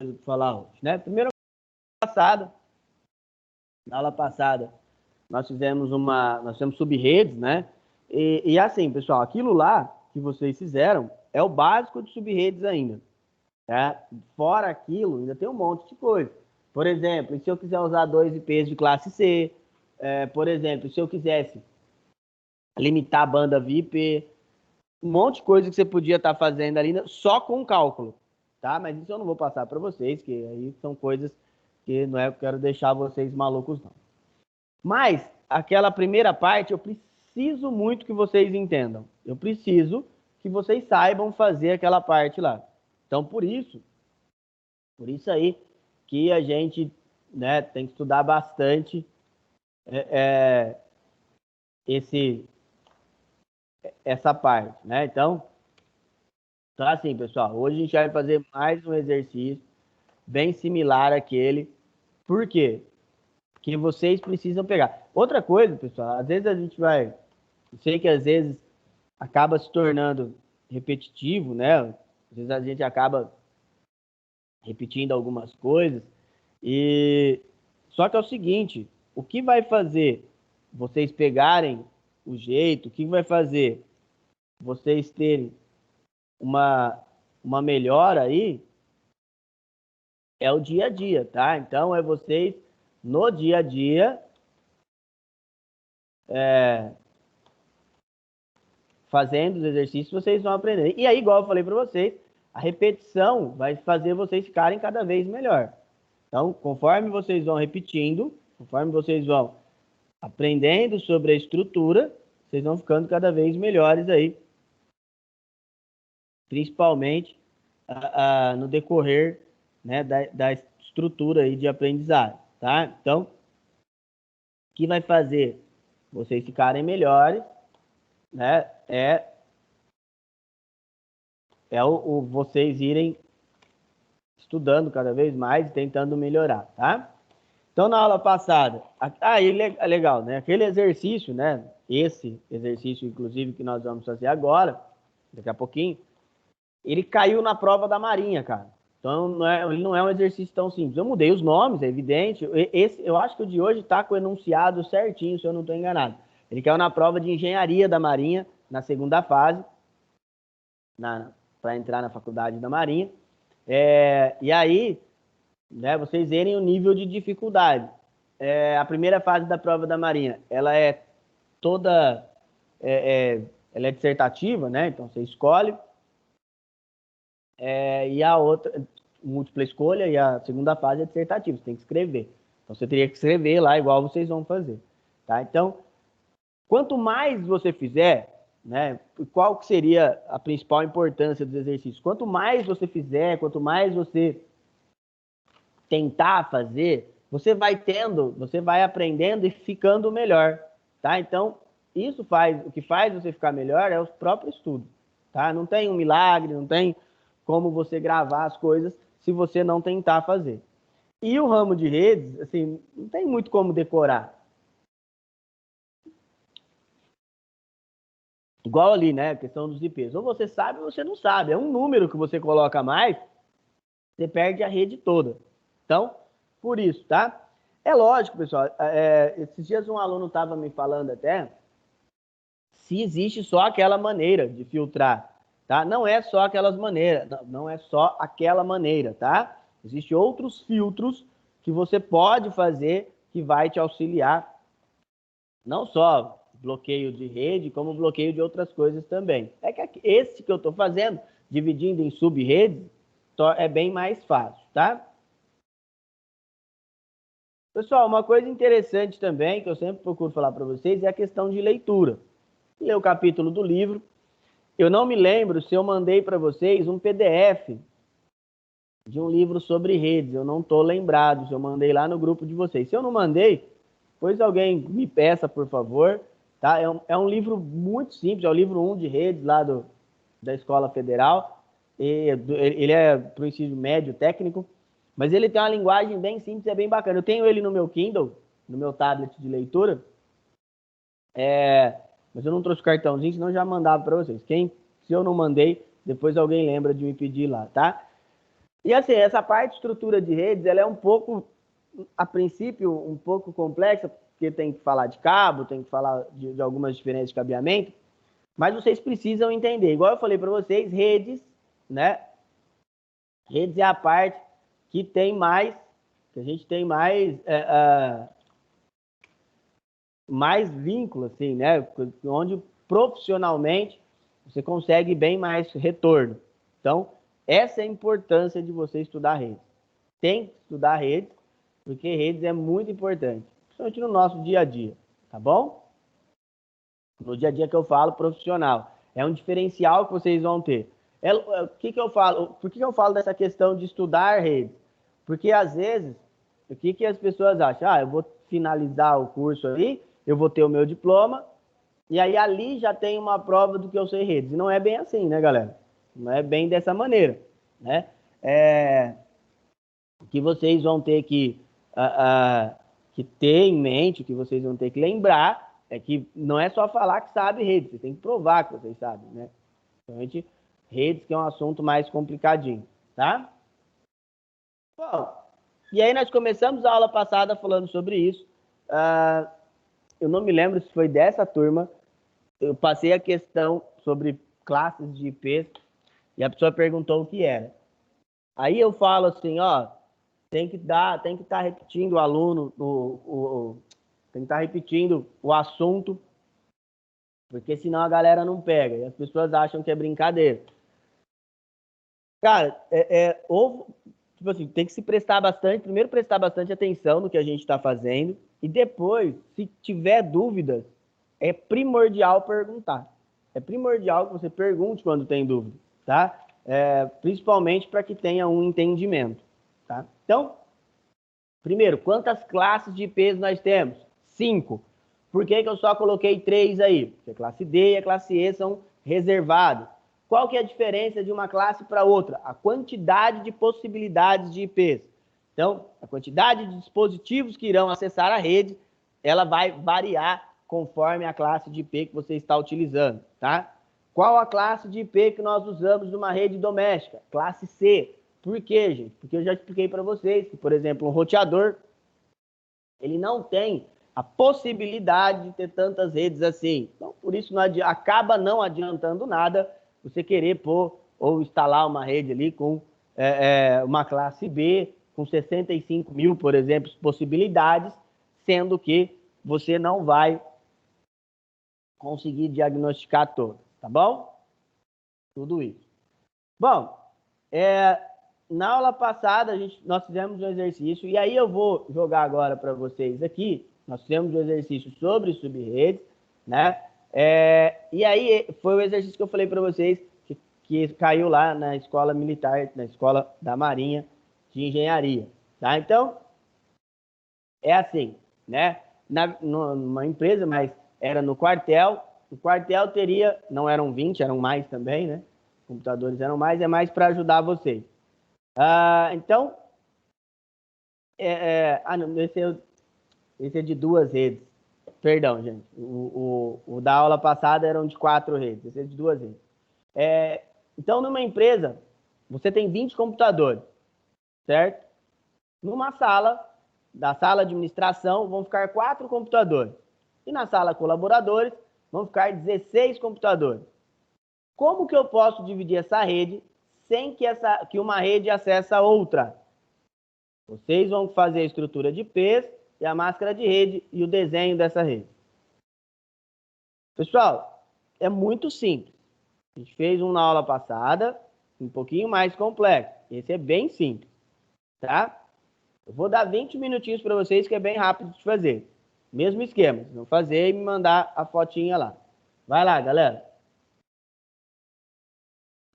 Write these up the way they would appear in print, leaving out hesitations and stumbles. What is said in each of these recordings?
para falar hoje, né? Primeiro, na aula passada, nós fizemos sub-redes, né? E assim, pessoal, aquilo lá que vocês fizeram é o básico de sub-redes ainda, tá? Fora aquilo, ainda tem um monte de coisa. Por exemplo, se eu quiser usar 2 IPs de classe C, por exemplo, se eu quisesse limitar a banda VIP, um monte de coisa que você podia estar fazendo ali só com cálculo, tá? Mas isso eu não vou passar para vocês, que aí são coisas que não é que eu quero deixar vocês malucos, não. Mas aquela primeira parte eu preciso muito que vocês entendam. Eu preciso que vocês saibam fazer aquela parte lá. Então, por isso aí que a gente, né, tem que estudar bastante essa parte, né? Então, assim, pessoal, hoje a gente vai fazer mais um exercício bem similar àquele. Por quê? Que vocês precisam pegar. Outra coisa, pessoal, às vezes a gente vai... Eu sei que às vezes acaba se tornando repetitivo, né? Às vezes a gente acaba repetindo algumas coisas. Só que é o seguinte, o que vai fazer vocês pegarem o jeito, o que vai fazer vocês terem uma melhora aí é o dia a dia, tá? Então, é vocês, no dia a dia, fazendo os exercícios, vocês vão aprender. E aí, igual eu falei para vocês, a repetição vai fazer vocês ficarem cada vez melhor. Então, conforme vocês vão repetindo, conforme vocês vão aprendendo sobre a estrutura, vocês vão ficando cada vez melhores aí, principalmente no decorrer, né, da estrutura aí de aprendizagem, tá? Então, o que vai fazer vocês ficarem melhores, né, vocês irem estudando cada vez mais e tentando melhorar, tá? Então, na aula passada, aí legal, né? Aquele exercício, né? Esse exercício, inclusive, que nós vamos fazer agora, daqui a pouquinho, ele caiu na prova da Marinha, cara. Então, ele não é um exercício tão simples. Eu mudei os nomes, é evidente. Eu acho que o de hoje está com o enunciado certinho, se eu não estou enganado. Ele caiu na prova de engenharia da Marinha, na segunda fase, para entrar na faculdade da Marinha. E aí, né, vocês verem o nível de dificuldade. A primeira fase da prova da Marinha, ela é toda... ela é dissertativa, né? Então, você escolhe. E a outra, múltipla escolha, e a segunda fase é dissertativa, você tem que escrever. Então, você teria que escrever lá, igual vocês vão fazer. Tá? Então, quanto mais você fizer, né, qual que seria a principal importância dos exercícios? Quanto mais você fizer, quanto mais você tentar fazer, você vai aprendendo e ficando melhor, tá? Então, o que faz você ficar melhor é o próprio estudo, tá? Não tem um milagre, não tem como você gravar as coisas se você não tentar fazer. E o ramo de redes, assim, não tem muito como decorar. Igual ali, né? A questão dos IPs. Ou você sabe ou você não sabe. É um número que você coloca a mais, você perde a rede toda. Então, por isso, tá? É lógico, pessoal. Esses dias um aluno estava me falando até se existe só aquela maneira de filtrar, tá? Não é só aquelas maneiras, não é só aquela maneira, tá? Existem outros filtros que você pode fazer que vai te auxiliar, não só bloqueio de rede, como bloqueio de outras coisas também. É que esse que eu estou fazendo, dividindo em sub-redes, é bem mais fácil, tá? Pessoal, uma coisa interessante também, que eu sempre procuro falar para vocês, é a questão de leitura. Ler o capítulo do livro. Eu não me lembro se eu mandei para vocês um PDF de um livro sobre redes. Eu não estou lembrado se eu mandei lá no grupo de vocês. Se eu não mandei, pois alguém me peça, por favor. Tá? É um livro muito simples, é o livro 1 de redes lá da Escola Federal. Ele é para o ensino médio técnico, mas ele tem uma linguagem bem simples, é bem bacana. Eu tenho ele no meu Kindle, no meu tablet de leitura. Mas eu não trouxe cartãozinho, senão eu já mandava para vocês. Se eu não mandei, depois alguém lembra de me pedir lá, tá? E assim, essa parte de estrutura de redes, ela é um pouco, a princípio, um pouco complexa, porque tem que falar de cabo, tem que falar de algumas diferenças de cabeamento, mas vocês precisam entender. Igual eu falei para vocês, redes, né? Redes é a parte que tem mais, que a gente tem mais vínculo, assim, né? Onde profissionalmente você consegue bem mais retorno. Então, essa é a importância de você estudar redes. Tem que estudar redes, porque redes é muito importante, principalmente no nosso dia a dia, tá bom? No dia a dia que eu falo profissional. É um diferencial que vocês vão ter. O que eu falo? Por que eu falo dessa questão de estudar redes? Porque às vezes, o que as pessoas acham? Ah, eu vou finalizar o curso aí, eu vou ter o meu diploma, e aí ali já tem uma prova do que eu sei redes. E não é bem assim, né, galera? Não é bem dessa maneira, né? O que vocês vão ter que ter em mente, o que vocês vão ter que lembrar, é que não é só falar que sabe redes, você tem que provar que vocês sabem, né? Principalmente redes, que é um assunto mais complicadinho, tá? Bom, e aí nós começamos a aula passada falando sobre isso. Eu não me lembro se foi dessa turma, eu passei a questão sobre classes de IPs e a pessoa perguntou o que era. Aí eu falo assim, ó, tem que estar repetindo o aluno, tem que estar repetindo o assunto, porque senão a galera não pega e as pessoas acham que é brincadeira. Cara, tipo assim, tem que se prestar bastante, primeiro prestar bastante atenção no que a gente está fazendo e depois, se tiver dúvidas, é primordial perguntar. É primordial que você pergunte quando tem dúvida, tá? Principalmente para que tenha um entendimento, tá? Então, primeiro, quantas classes de IPs nós temos? 5. Por que eu só coloquei 3 aí? Porque a classe D e a classe E são reservadas. Qual que é a diferença de uma classe para outra? A quantidade de possibilidades de IPs. Então, a quantidade de dispositivos que irão acessar a rede, ela vai variar conforme a classe de IP que você está utilizando, tá? Qual a classe de IP que nós usamos numa rede doméstica? Classe C. Por quê, gente? Porque eu já expliquei para vocês que, por exemplo, um roteador, ele não tem a possibilidade de ter tantas redes assim. Então, por isso, acaba não adiantando nada você querer pôr ou instalar uma rede ali com uma classe B, com 65 mil, por exemplo, possibilidades, sendo que você não vai conseguir diagnosticar todas, tá bom? Tudo isso. Bom, na aula passada nós fizemos um exercício, e aí eu vou jogar agora para vocês aqui. Nós fizemos um exercício sobre subredes, né? E aí foi o exercício que eu falei para vocês que caiu lá na escola militar, na escola da Marinha de Engenharia, tá? Então, é assim, né? Numa empresa, mas era no quartel. O quartel teria, não eram 20, eram mais também, né? Computadores eram mais, é mais para ajudar vocês. Então, não, esse é de 2 redes. Perdão, gente. O da aula passada eram de 4 redes. Esse é de 2 redes. Então, numa empresa, você tem 20 computadores, certo? Numa sala, da sala de administração, vão ficar 4 computadores. E na sala colaboradores, vão ficar 16 computadores. Como que eu posso dividir essa rede sem que uma rede acesse a outra? Vocês vão fazer a estrutura de IPs e a máscara de rede e o desenho dessa rede. Pessoal, é muito simples. A gente fez um na aula passada, um pouquinho mais complexo. Esse é bem simples, tá? Eu vou dar 20 minutinhos para vocês, que é bem rápido de fazer. Mesmo esquema, vocês vão fazer e me mandar a fotinha lá. Vai lá, galera.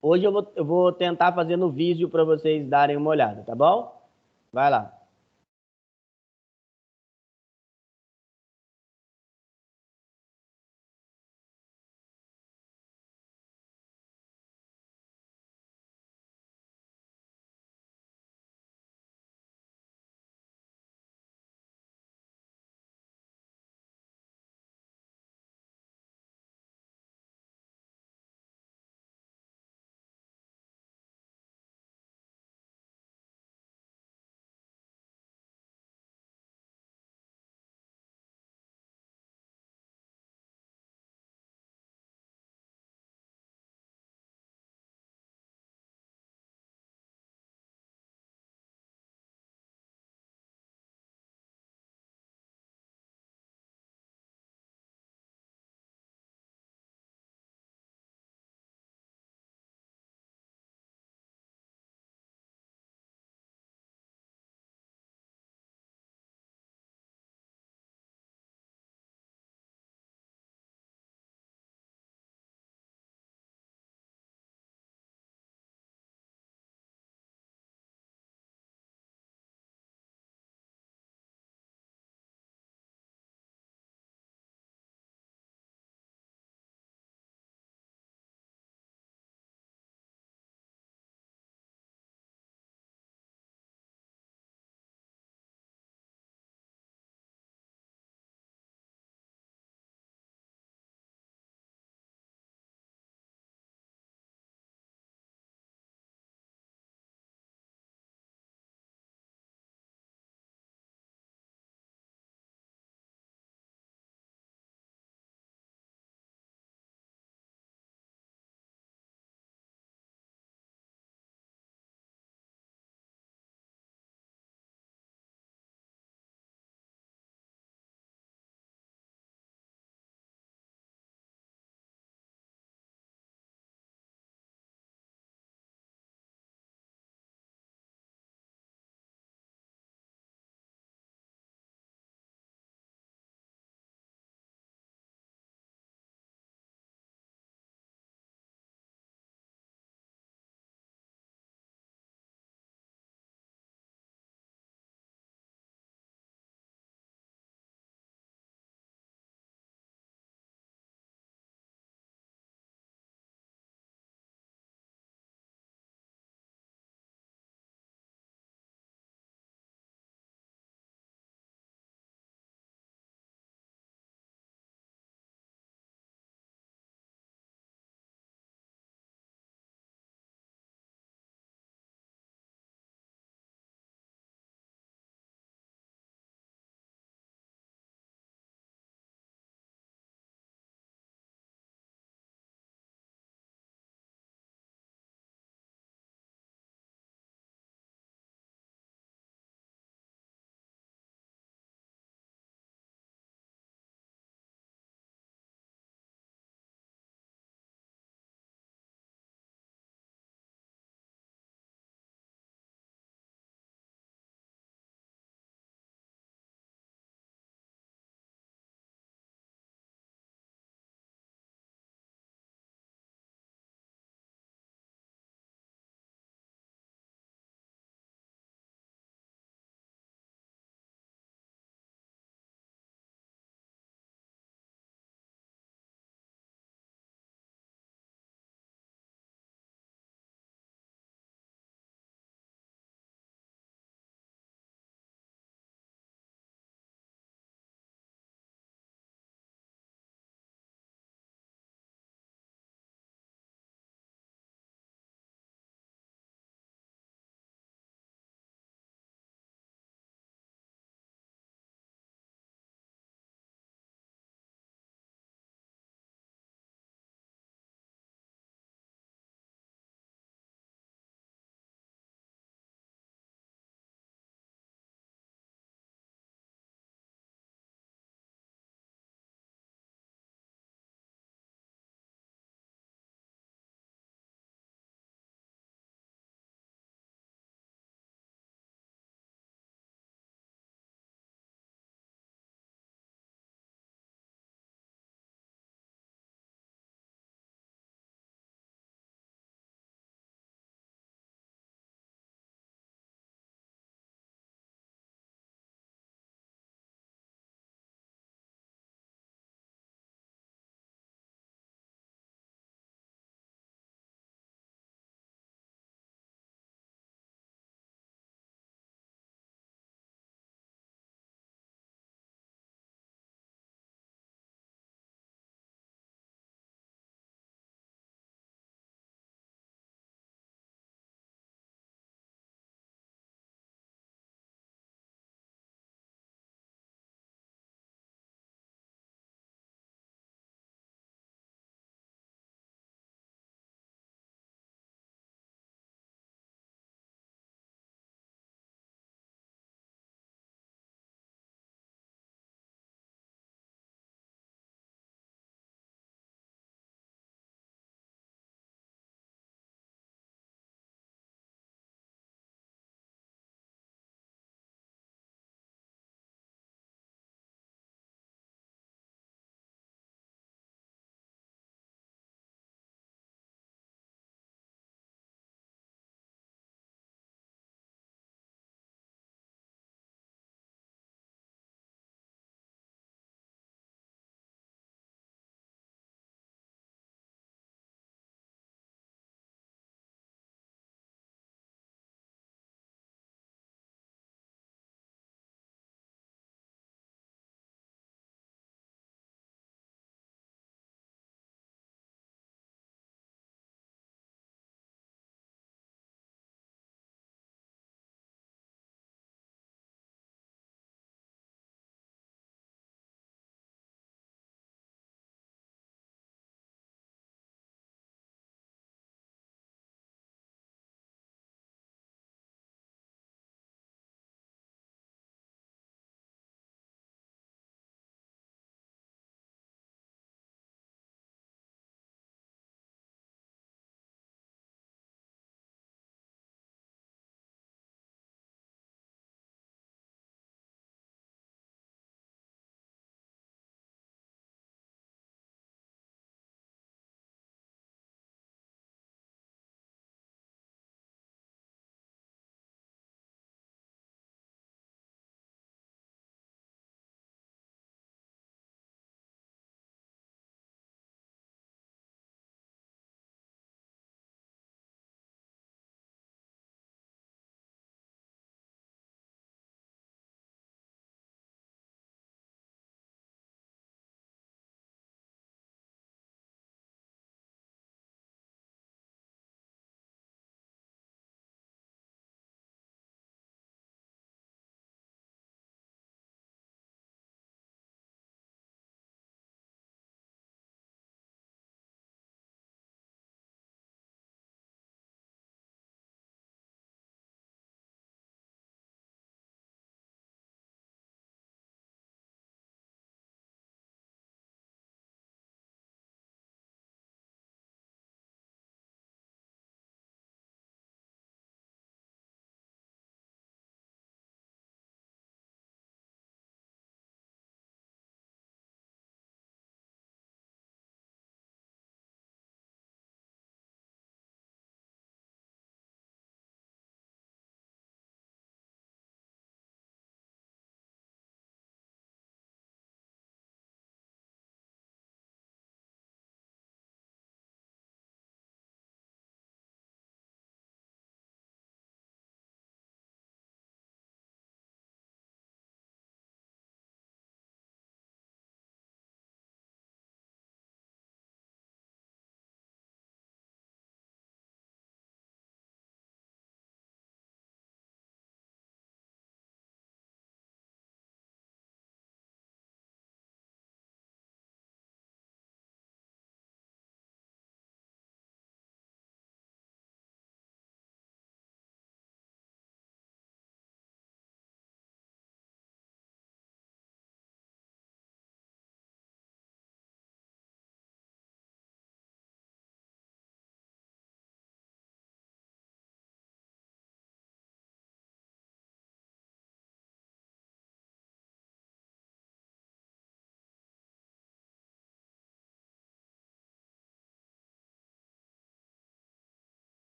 Hoje eu vou tentar fazer no vídeo para vocês darem uma olhada, tá bom? Vai lá.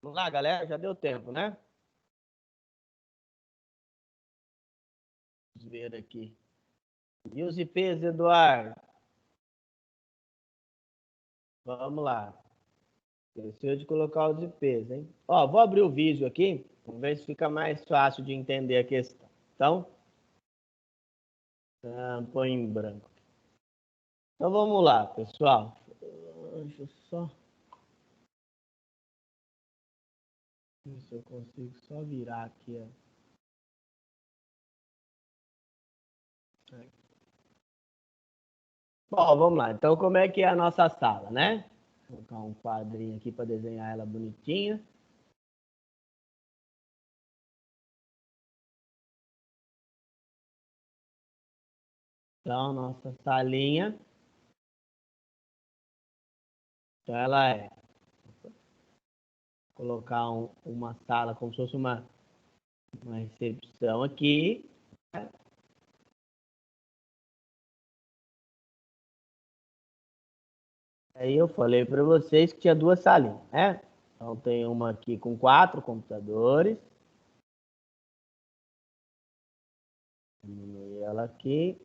Vamos lá, galera, já deu tempo, né? Vamos ver aqui. E os IPs, Eduardo? Vamos lá. Esqueceu de colocar os IPs, hein? Ó, vou abrir o vídeo aqui, vamos ver se fica mais fácil de entender a questão. Então, põe em branco. Então, vamos lá, pessoal. Deixa eu só... ver se eu consigo só virar aqui, ó. Bom, vamos lá. Então, como é que é a nossa sala, né? Vou colocar um quadrinho aqui para desenhar ela bonitinha. Então, nossa salinha, então ela é colocar uma sala como se fosse uma recepção aqui. Né? Aí eu falei para vocês que tinha duas salinhas, né? Então tem uma aqui com 4 computadores. Diminuir ela aqui.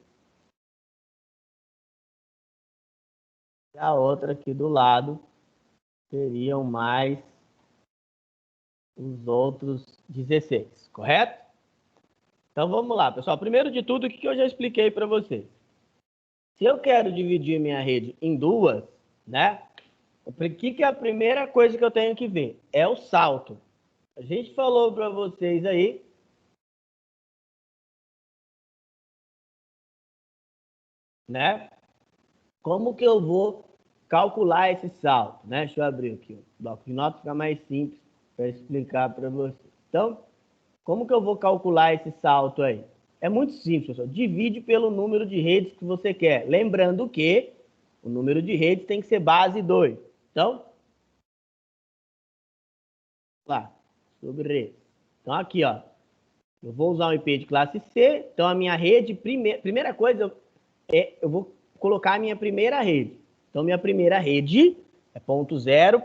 E a outra aqui do lado seriam mais os outros 16, correto? Então vamos lá, pessoal. Primeiro de tudo, o que eu já expliquei para vocês? Se eu quero dividir minha rede em duas, né? O que é a primeira coisa que eu tenho que ver? É o salto. A gente falou para vocês aí, né? Como que eu vou calcular esse salto, né? Deixa eu abrir aqui o bloco de notas, fica mais simples para explicar para vocês. Então, como que eu vou calcular esse salto aí? É muito simples, pessoal. Divide pelo número de redes que você quer. Lembrando que o número de redes tem que ser base 2. Então, lá, sobre redes. Então, aqui, ó. Eu vou usar um IP de classe C. Então, a minha rede, primeira coisa, eu vou colocar a minha primeira rede. Então, minha primeira rede é ponto zero,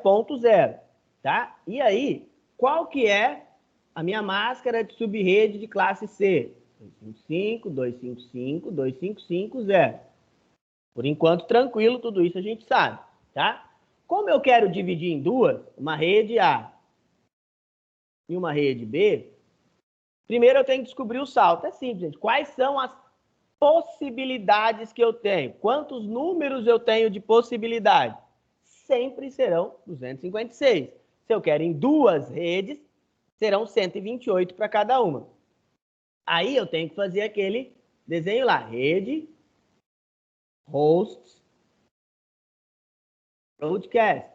tá? E aí, qual que é a minha máscara de subrede de classe C? 255, 255, 255, 0. Por enquanto, tranquilo, tudo isso a gente sabe, tá? Como eu quero dividir em duas, uma rede A e uma rede B, primeiro eu tenho que descobrir o salto. É simples, gente. Quais são as possibilidades que eu tenho? Quantos números eu tenho de possibilidade? Sempre serão 256. Se eu quero em duas redes, serão 128 para cada uma. Aí eu tenho que fazer aquele desenho lá. Rede, hosts, broadcast.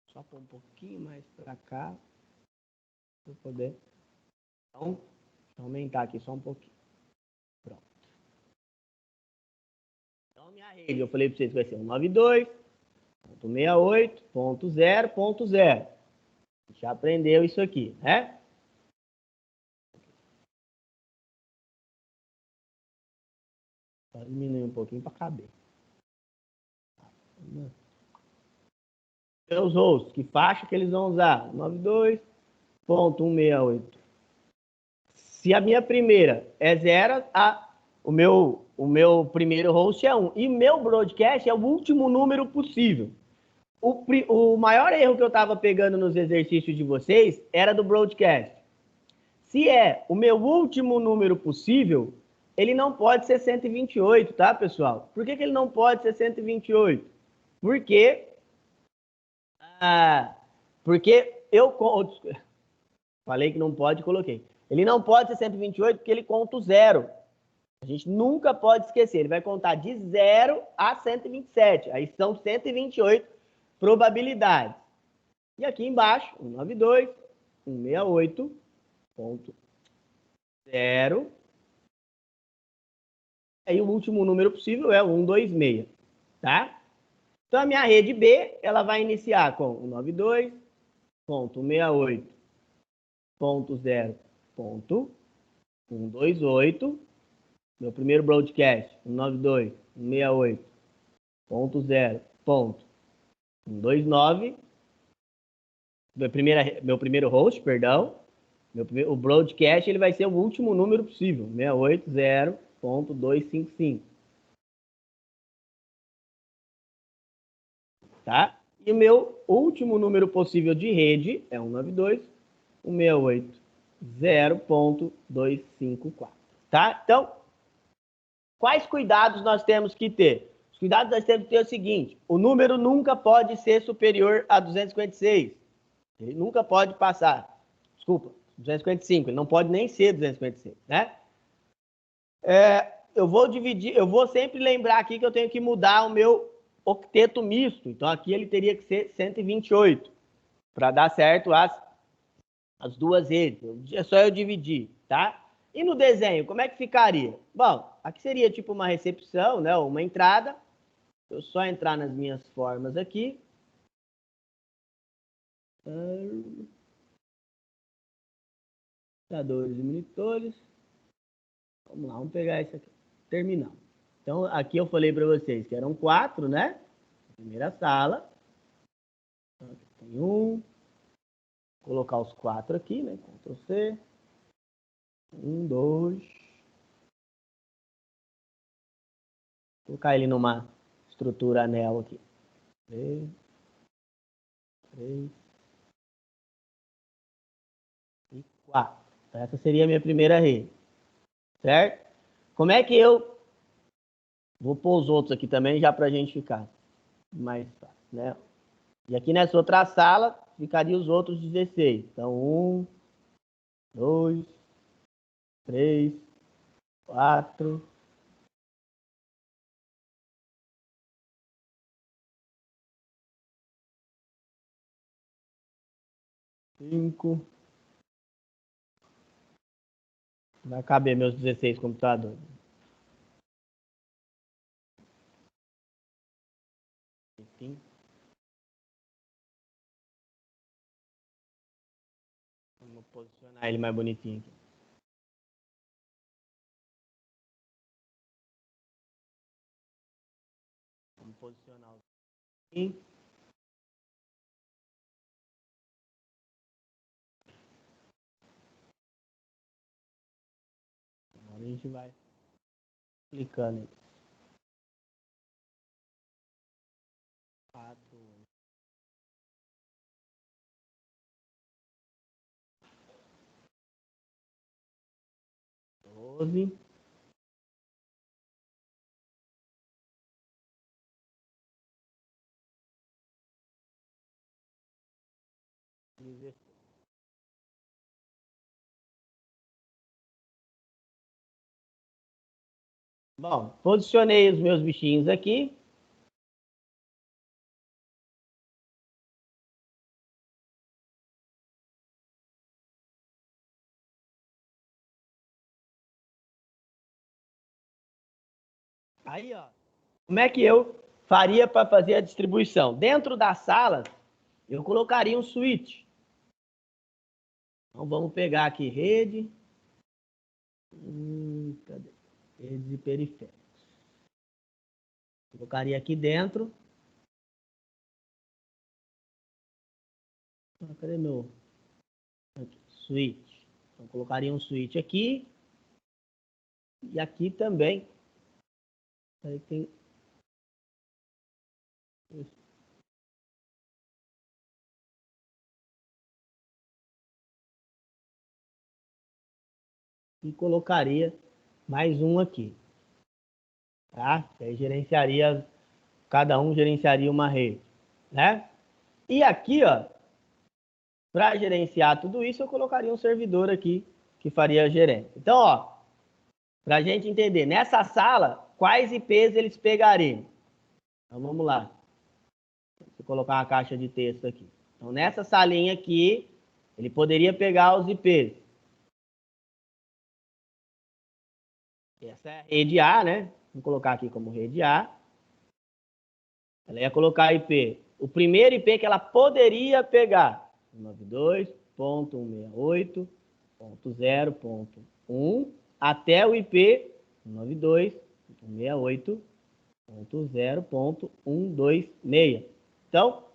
Só pôr um pouquinho mais para cá, para poder. Então, deixa eu aumentar aqui só um pouquinho. Pronto. Então, minha rede, eu falei para vocês que vai ser 192.68.0.0. Já aprendeu isso aqui, né? Só diminuir um pouquinho para caber. Os hosts, que faixa que eles vão usar? 92.168. Se a minha primeira é 0, o meu primeiro host é 1. E meu broadcast é o último número possível. O maior erro que eu estava pegando nos exercícios de vocês era do broadcast. Se é o meu último número possível, ele não pode ser 128, tá, pessoal? Por que ele não pode ser 128? Porque, porque eu falei que não pode, coloquei. Ele não pode ser 128 porque ele conta o zero. A gente nunca pode esquecer. Ele vai contar de 0 a 127. Aí são 128 probabilidades. E aqui embaixo, 192.168.0. Aí o último número possível é o 126, tá? Então a minha rede B, ela vai iniciar com 192.168.0.128. Meu primeiro broadcast, 192.168.0.128. 129. Meu primeiro host, perdão. O broadcast ele vai ser o último número possível, 680.255. Tá? E o meu último número possível de rede é 192.168.0.254. Tá? Então, quais cuidados nós temos que ter? Os cuidados nós temos que ter é o seguinte: o número nunca pode ser superior a 256. Ele nunca pode passar. Desculpa, 255. Ele não pode nem ser 256, né? Eu vou sempre lembrar aqui que eu tenho que mudar o meu octeto misto. Então, aqui ele teria que ser 128 para dar certo as duas redes. É só eu dividir, tá? E no desenho, como é que ficaria? Bom, aqui seria tipo uma recepção, né? Uma entrada. Eu só entrar nas minhas formas aqui. Monitores e monitores. Vamos lá, vamos pegar esse aqui. Terminal. Então, aqui eu falei para vocês que eram 4, né? Primeira sala. Tem um. Vou colocar os 4 aqui, né? Ctrl C. 1, 2. Vou colocar ele numa estrutura anel aqui. 3. 3. E 4. Então, essa seria a minha primeira rede. Certo? Como é que eu vou pôr os outros aqui também, já para a gente ficar mais fácil, né? E aqui nessa outra sala, ficaria os outros 16. Então, 1, 2, 3, 4, 5. Vai caber meus 16 computadores. Enfim. Vamos posicionar ele mais bonitinho aqui. Vamos posicionar aqui. Agora a gente vai clicando aqui. 4, 12. Bom, posicionei os meus bichinhos aqui. Aí, ó. Como é que eu faria para fazer a distribuição? Dentro da sala, eu colocaria um switch. Então, vamos pegar aqui rede. Cadê? Redes e periféricos. Colocaria aqui dentro. Cadê meu? Aqui, switch. Então, colocaria um switch aqui. E aqui também. Aí tem. E colocaria mais um aqui. Tá? Aí gerenciaria. Cada um gerenciaria uma rede. Né? E aqui, ó. Para gerenciar tudo isso, eu colocaria um servidor aqui que faria a gerência. Então, ó, para a gente entender, nessa sala, quais IPs eles pegariam? Então, vamos lá. Vou colocar uma caixa de texto aqui. Então, nessa salinha aqui, ele poderia pegar os IPs. Essa é a rede A, né? Vou colocar aqui como rede A. Ela ia colocar IP. O primeiro IP que ela poderia pegar. 92.168.0.1 até o IP 92.168.0.2. 0.126. Então,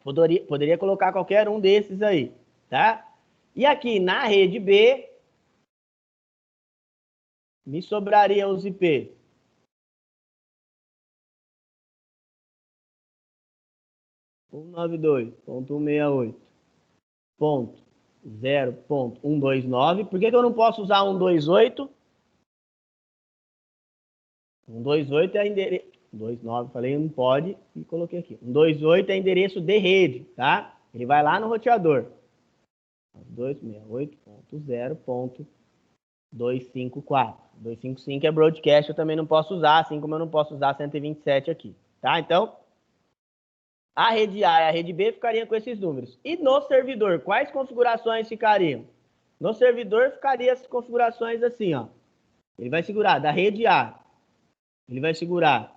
poderia colocar qualquer um desses aí, tá? E aqui na rede B, me sobraria os IPs. Um 192.168.0.129. Por que eu não posso usar 128? 128 é endereço. 29, falei, não pode, e coloquei aqui. 128 é endereço de rede, tá? Ele vai lá no roteador. 268.0.254. 255 é broadcast, eu também não posso usar, assim como eu não posso usar 127 aqui, tá? Então, a rede A e a rede B ficariam com esses números. E no servidor, quais configurações ficariam? No servidor, ficaria as configurações assim, ó. Ele vai segurar da rede A. Ele vai segurar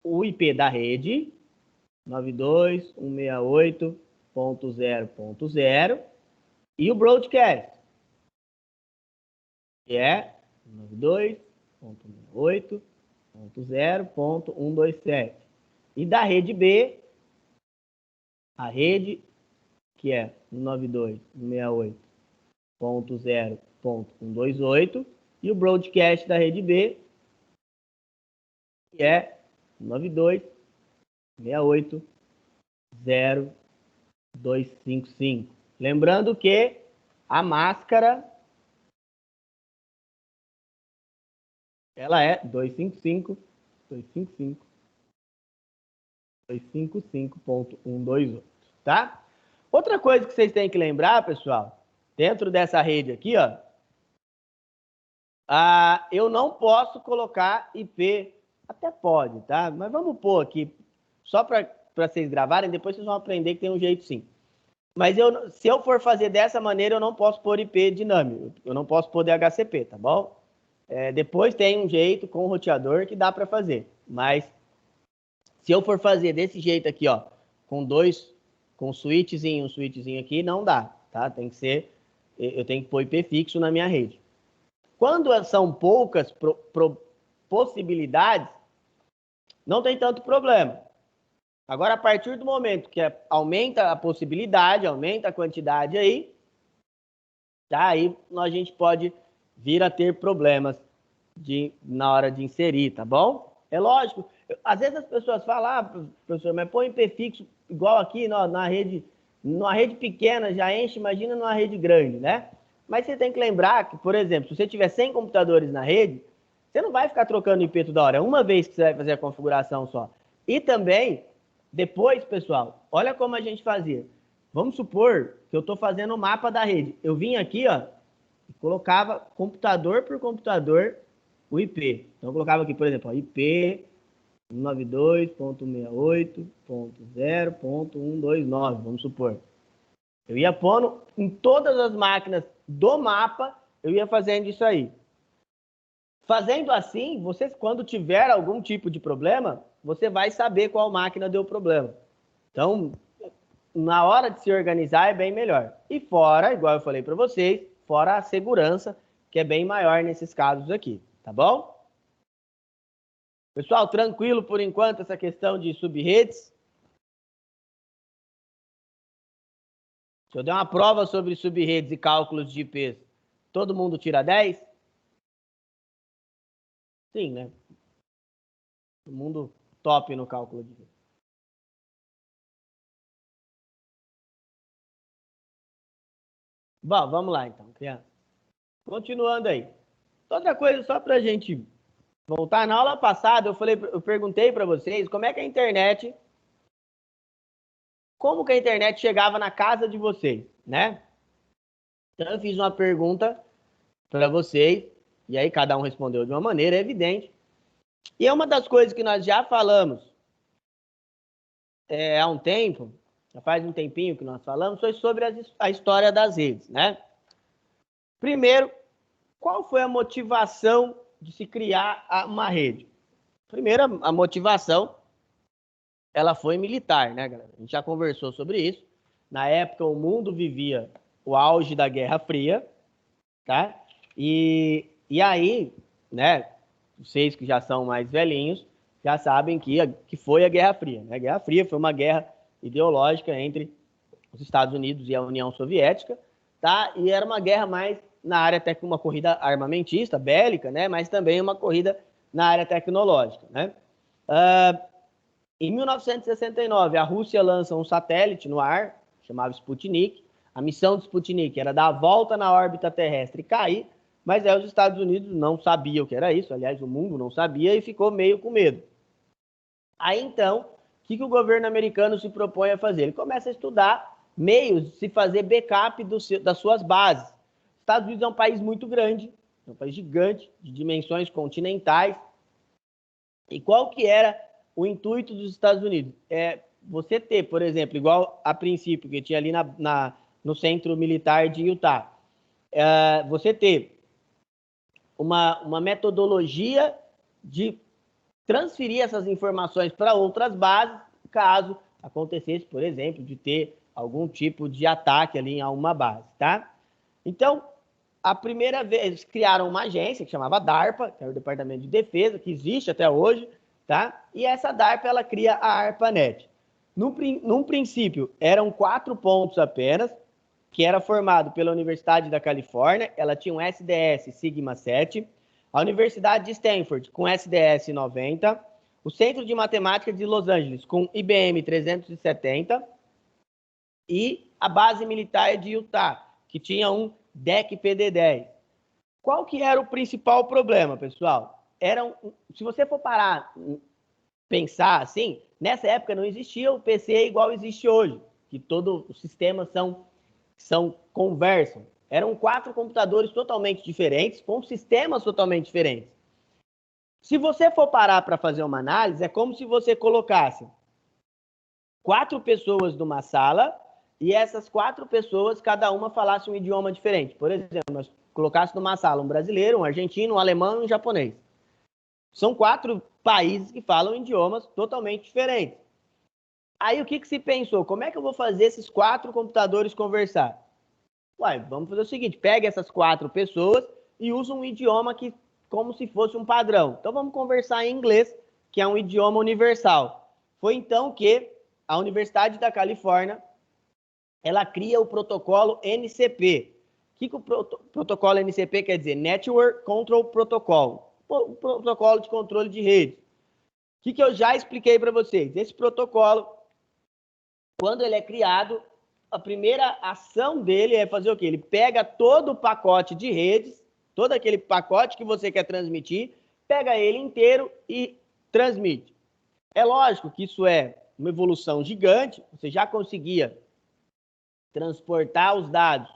o IP da rede, 92.168.0.0, e o broadcast, que é 92.168.0.127. E da rede B, a rede, que é 92.168.0.128, e o broadcast da rede B, que é 92.168.0.255. Lembrando que a máscara, ela é 255.128, tá? Outra coisa que vocês têm que lembrar, pessoal, dentro dessa rede aqui, ó, eu não posso colocar IP, até pode, tá? Mas vamos pôr aqui, só para vocês gravarem, depois vocês vão aprender que tem um jeito sim. Mas se eu for fazer dessa maneira, eu não posso pôr IP dinâmico, eu não posso pôr DHCP, tá bom? Depois tem um jeito com o roteador que dá para fazer, mas se eu for fazer desse jeito aqui, ó, com um switchzinho aqui, não dá, tá? Tem que ser, eu tenho que pôr IP fixo na minha rede. Quando são poucas possibilidades, não tem tanto problema. Agora, a partir do momento que aumenta a possibilidade, aumenta a quantidade aí, tá? Aí a gente pode vir a ter problemas na hora de inserir, tá bom? É lógico. Às vezes as pessoas falam, professor, mas põe IP fixo igual aqui numa rede pequena já enche, imagina numa rede grande, né? Mas você tem que lembrar que, por exemplo, se você tiver 100 computadores na rede, você não vai ficar trocando IP toda hora. É uma vez que você vai fazer a configuração só. E também, depois, pessoal, olha como a gente fazia. Vamos supor que eu estou fazendo o mapa da rede. Eu vim aqui, ó, e colocava computador por computador o IP. Então, eu colocava aqui, por exemplo, ó, IP 192.168.0.129, vamos supor. Eu ia pondo em todas as máquinas do mapa, eu ia fazendo isso aí. Fazendo assim, você, quando tiver algum tipo de problema, você vai saber qual máquina deu problema. Então, na hora de se organizar, é bem melhor. E fora, igual eu falei para vocês, fora a segurança, que é bem maior nesses casos aqui, tá bom? Pessoal, tranquilo por enquanto essa questão de subredes? Se eu der uma prova sobre subredes e cálculos de IPs, todo mundo tira 10? Sim, né? Todo mundo top no cálculo de IPs. Bom, vamos lá então, criança. Continuando aí. Outra coisa, só para a gente voltar, na aula passada eu perguntei para vocês como é que a internet, como que a internet chegava na casa de vocês, né? Então eu fiz uma pergunta para vocês, e aí cada um respondeu de uma maneira, é evidente. E é uma das coisas que nós já falamos há um tempo, já faz um tempinho que nós falamos, foi sobre a história das redes, né? Primeiro, qual foi a motivação de se criar uma rede? Primeiro, a motivação, ela foi militar, né, galera? A gente já conversou sobre isso. Na época, o mundo vivia o auge da Guerra Fria, tá? E aí, né, vocês que já são mais velhinhos, já sabem que foi a Guerra Fria, né? A Guerra Fria foi uma guerra ideológica entre os Estados Unidos e a União Soviética, tá? E era uma guerra mais na área até que uma corrida armamentista, bélica, né? Mas também uma corrida na área tecnológica, né? Em 1969, a Rússia lança um satélite no ar, chamado Sputnik. A missão do Sputnik era dar a volta na órbita terrestre e cair, mas aí os Estados Unidos não sabiam o que era isso, aliás, o mundo não sabia e ficou meio com medo. Aí, então, o que o governo americano se propõe a fazer? Ele começa a estudar meios de se fazer backup das suas bases. Os Estados Unidos é um país muito grande, é um país gigante, de dimensões continentais. E qual que era o intuito dos Estados Unidos? É você ter, por exemplo, igual a princípio, que tinha ali no centro militar de Utah, você ter uma metodologia de transferir essas informações para outras bases, caso acontecesse, por exemplo, de ter algum tipo de ataque ali em uma base, tá? Então, a primeira vez criaram uma agência que chamava DARPA, que é o Departamento de Defesa, que existe até hoje, tá? E essa DARPA, ela cria a ARPANET. Num princípio, eram 4 pontos apenas, que era formado pela Universidade da Califórnia, ela tinha um SDS Sigma 7, a Universidade de Stanford com SDS 90, o Centro de Matemática de Los Angeles com IBM 370 e a base militar de Utah, que tinha um DEC PD-10. Qual que era o principal problema, pessoal? Se você for parar, pensar assim, nessa época não existia o PC igual existe hoje, que todos os sistemas conversam. Eram 4 computadores totalmente diferentes, com sistemas totalmente diferentes. Se você for parar para fazer uma análise, é como se você colocasse 4 pessoas numa sala e essas 4 pessoas, cada uma falasse um idioma diferente. Por exemplo, nós colocasse numa sala um brasileiro, um argentino, um alemão e um japonês. São 4 países que falam idiomas totalmente diferentes. Aí o que se pensou? Como é que eu vou fazer esses 4 computadores conversar? Uai, vamos fazer o seguinte, pega essas 4 pessoas e usa um idioma que, como se fosse um padrão. Então vamos conversar em inglês, que é um idioma universal. Foi então que a Universidade da Califórnia, ela cria o protocolo NCP. O que o protocolo NCP quer dizer? Network Control Protocol. O protocolo de controle de rede. O que eu já expliquei para vocês? Esse protocolo, quando ele é criado, a primeira ação dele é fazer o quê? Ele pega todo o pacote de redes, todo aquele pacote que você quer transmitir, pega ele inteiro e transmite. É lógico que isso é uma evolução gigante, você já conseguia transportar os dados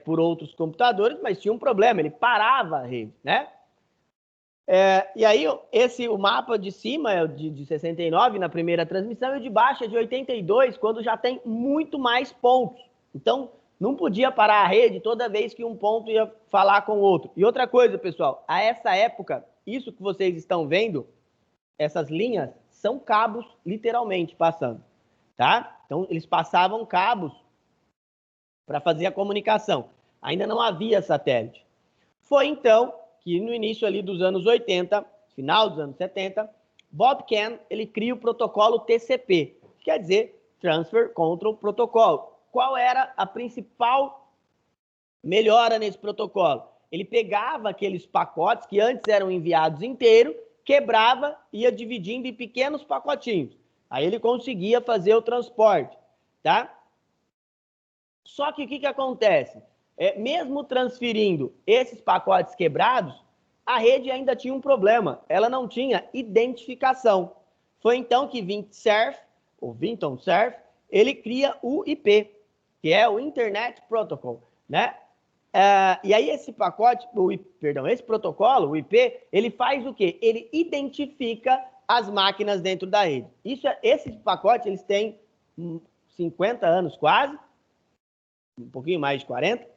por outros computadores, mas tinha um problema, ele parava a rede, né? E aí, o mapa de cima é de 69 na primeira transmissão e o de baixo é de 82, quando já tem muito mais pontos. Então, não podia parar a rede toda vez que um ponto ia falar com o outro. E outra coisa, pessoal, a essa época, isso que vocês estão vendo, essas linhas, são cabos literalmente passando, tá? Então, eles passavam cabos para fazer a comunicação. Ainda não havia satélite. Foi então que no início ali dos anos 80, final dos anos 70, Bob Kahn, ele cria o protocolo TCP, que quer dizer Transfer Control Protocol. Qual era a principal melhora nesse protocolo? Ele pegava aqueles pacotes que antes eram enviados inteiro, quebrava e ia dividindo em pequenos pacotinhos. Aí ele conseguia fazer o transporte, tá? Só que o que acontece? Mesmo transferindo esses pacotes quebrados, a rede ainda tinha um problema. Ela não tinha identificação. Foi então que Vinton Cerf, ele cria o IP, que é o Internet Protocol, né? E aí esse protocolo, o IP, ele faz o quê? Ele identifica as máquinas dentro da rede. Esses pacotes, eles têm 50 anos quase, um pouquinho mais de 40,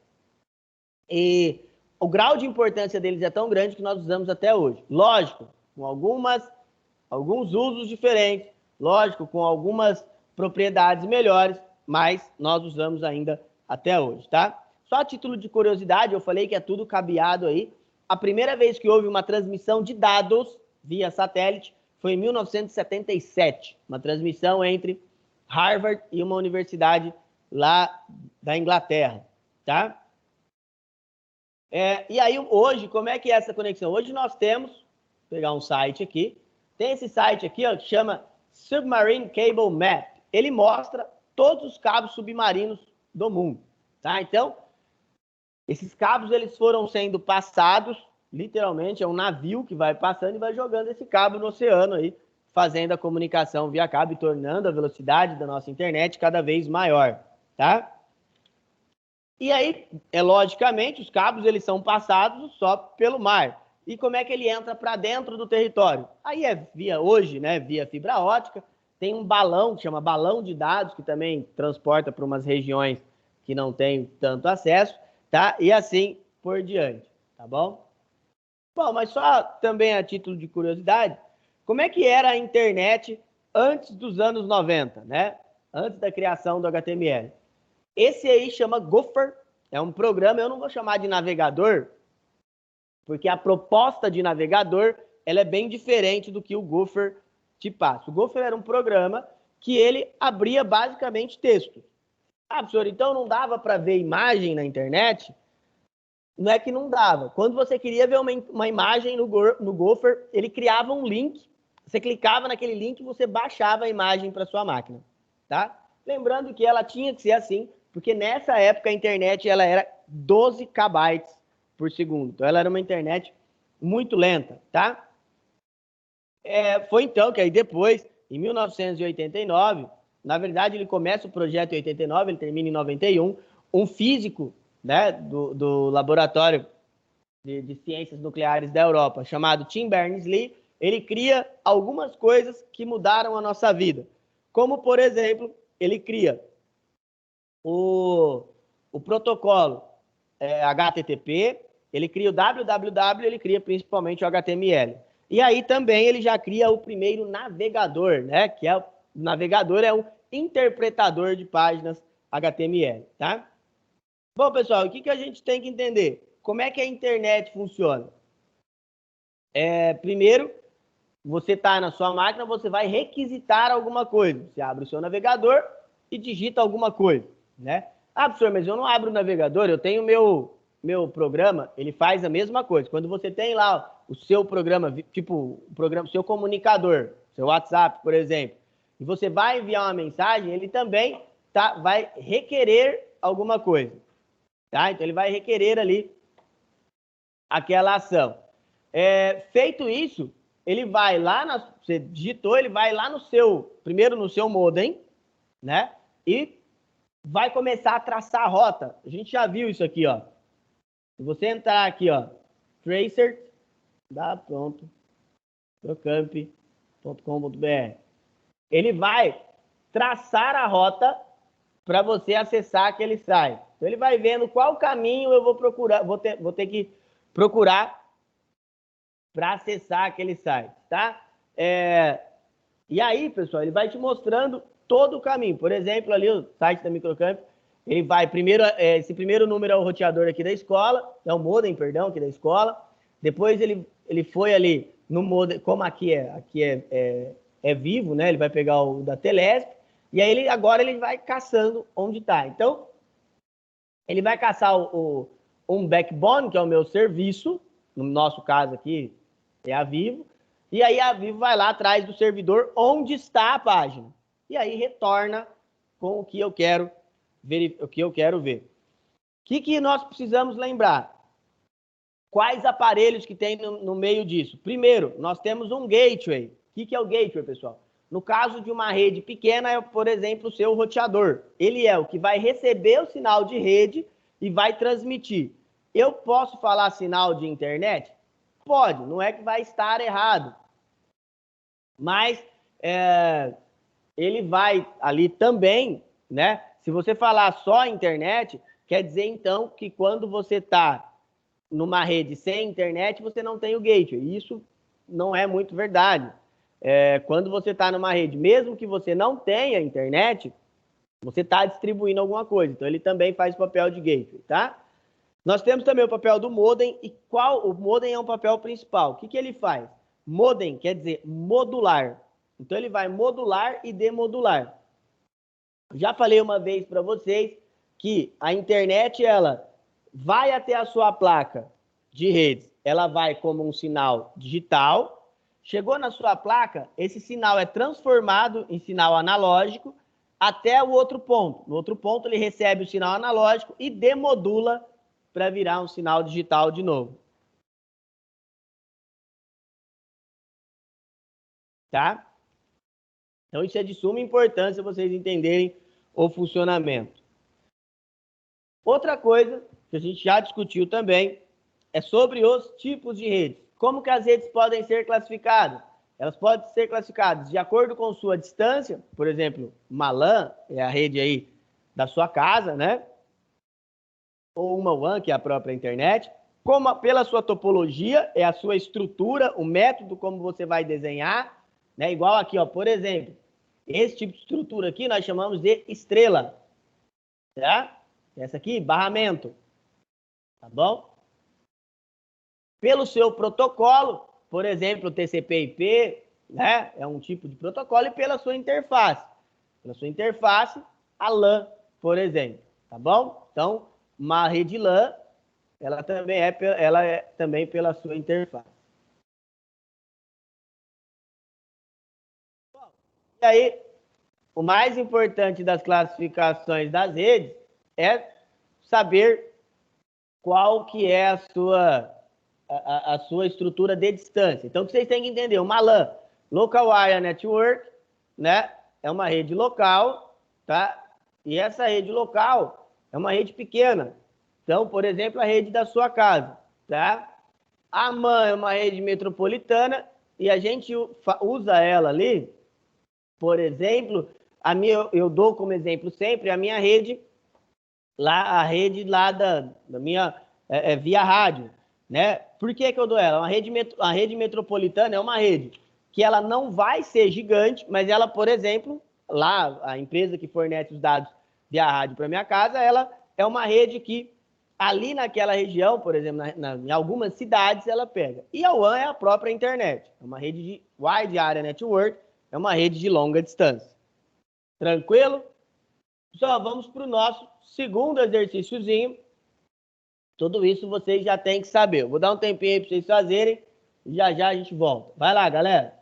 e o grau de importância deles é tão grande que nós usamos até hoje. Lógico, com alguns usos diferentes, lógico, com algumas propriedades melhores, mas nós usamos ainda até hoje, tá? Só a título de curiosidade, eu falei que é tudo cabeado aí. A primeira vez que houve uma transmissão de dados via satélite foi em 1977, uma transmissão entre Harvard e uma universidade lá da Inglaterra, tá? E aí, hoje, como é que é essa conexão? Hoje nós temos, vou pegar um site aqui, tem esse site aqui, ó, que chama Submarine Cable Map. Ele mostra todos os cabos submarinos do mundo, tá? Então, esses cabos, eles foram sendo passados, literalmente, é um navio que vai passando e vai jogando esse cabo no oceano aí, fazendo a comunicação via cabo e tornando a velocidade da nossa internet cada vez maior, tá? E aí, logicamente, os cabos, eles são passados só pelo mar. E como é que ele entra para dentro do território? Aí hoje, né, via fibra ótica, tem um balão que chama balão de dados, que também transporta para umas regiões que não tem tanto acesso, tá? E assim por diante, tá bom? Bom, mas só também a título de curiosidade, como é que era a internet antes dos anos 90, né? Antes da criação do HTML. Esse aí chama Gopher, é um programa, eu não vou chamar de navegador, porque a proposta de navegador, ela é bem diferente do que o Gopher te passa. O Gopher era um programa que ele abria basicamente texto. Ah, professor, então não dava para ver imagem na internet? Não é que não dava. Quando você queria ver uma imagem no Gopher, ele criava um link, você clicava naquele link e você baixava a imagem para sua máquina, tá? Lembrando que ela tinha que ser assim, porque nessa época a internet ela era 12 KB por segundo. Então ela era uma internet muito lenta, tá? Foi então que aí depois, em 1989, na verdade ele começa o projeto em 89, ele termina em 91, um físico, né, do laboratório de ciências nucleares da Europa, chamado Tim Berners-Lee, ele cria algumas coisas que mudaram a nossa vida. Como, por exemplo, ele cria o protocolo HTTP, ele cria o www, ele cria principalmente o HTML. E aí também ele já cria o primeiro navegador, né? Que o navegador é um interpretador de páginas HTML, tá? Bom, pessoal, o que a gente tem que entender? Como é que a internet funciona? Primeiro, você está na sua máquina, você vai requisitar alguma coisa. Você abre o seu navegador e digita alguma coisa, né? Ah, professor, mas eu não abro o navegador, eu tenho meu programa, ele faz a mesma coisa. Quando você tem lá o seu programa, tipo, o seu comunicador, seu WhatsApp, por exemplo, e você vai enviar uma mensagem, ele também vai requerer alguma coisa, tá? Então, ele vai requerer ali aquela ação. Feito isso, ele vai lá, você digitou, ele vai lá primeiro no seu modem, né? E vai começar a traçar a rota. A gente já viu isso aqui, ó. Se você entrar aqui, ó, tracer, pronto, procamp.com.br, ele vai traçar a rota para você acessar aquele site. Então, ele vai vendo qual caminho eu vou procurar, vou ter que procurar para acessar aquele site, tá? E aí, pessoal, ele vai te mostrando todo o caminho. Por exemplo, ali o site da Microcamp, ele vai primeiro, esse primeiro número é o roteador aqui da escola, é o modem, perdão, aqui da escola. Depois ele foi ali no modem, como aqui é vivo, né? Ele vai pegar o da Telesp, e aí agora ele vai caçando onde está. Então, ele vai caçar um backbone, que é o meu serviço, no nosso caso aqui é a Vivo, e aí a Vivo vai lá atrás do servidor onde está a página. E aí retorna com o que eu quero ver. O que nós precisamos lembrar? Quais aparelhos que tem no meio disso? Primeiro, nós temos um gateway. O que é o gateway, pessoal? No caso de uma rede pequena, é, por exemplo, o seu roteador. Ele é o que vai receber o sinal de rede e vai transmitir. Eu posso falar sinal de internet? Pode, não é que vai estar errado. Mas ele vai ali também, né? Se você falar só internet, quer dizer, então, que quando você está numa rede sem internet, você não tem o gateway. Isso não é muito verdade. Quando você está numa rede, mesmo que você não tenha internet, você está distribuindo alguma coisa. Então, ele também faz o papel de gateway, tá? Nós temos também o papel do modem. E o modem é um papel principal. O que ele faz? Modem quer dizer modular. Então, ele vai modular e demodular. Já falei uma vez para vocês que a internet, ela vai até a sua placa de redes, ela vai como um sinal digital. Chegou na sua placa, esse sinal é transformado em sinal analógico até o outro ponto. No outro ponto, ele recebe o sinal analógico e demodula para virar um sinal digital de novo. Tá? Então, isso é de suma importância vocês entenderem o funcionamento. Outra coisa que a gente já discutiu também é sobre os tipos de redes. Como que as redes podem ser classificadas? Elas podem ser classificadas de acordo com sua distância, por exemplo, uma LAN é a rede aí da sua casa, né? Ou uma WAN, que é a própria internet, como pela sua topologia, é a sua estrutura, o método como você vai desenhar, né? Igual aqui, ó, por exemplo, esse tipo de estrutura aqui nós chamamos de estrela, tá? Essa aqui, barramento, tá bom? Pelo seu protocolo, por exemplo, o TCP/IP, né? É um tipo de protocolo, e pela sua interface. Pela sua interface, a LAN, por exemplo, tá bom? Então, uma rede LAN, ela é também pela sua interface. E aí, o mais importante das classificações das redes é saber qual que é a sua estrutura de distância. Então, o que vocês têm que entender? Uma LAN, Local Area Network, né? É uma rede local, tá? E essa rede local é uma rede pequena. Então, por exemplo, a rede da sua casa, tá? A MAN é uma rede metropolitana e a gente usa ela ali, por exemplo, eu dou como exemplo sempre a minha rede, a rede lá da minha via rádio, né? Por que eu dou ela? A rede metropolitana é uma rede que ela não vai ser gigante, mas ela, por exemplo, lá a empresa que fornece os dados via rádio para minha casa, ela é uma rede que ali naquela região, por exemplo, em algumas cidades, ela pega. E a WAN é a própria internet, é uma rede de Wide Area Network, é uma rede de longa distância. Tranquilo? Só vamos para o nosso segundo exercíciozinho. Tudo isso vocês já têm que saber. Eu vou dar um tempinho aí para vocês fazerem e já já a gente volta. Vai lá, galera.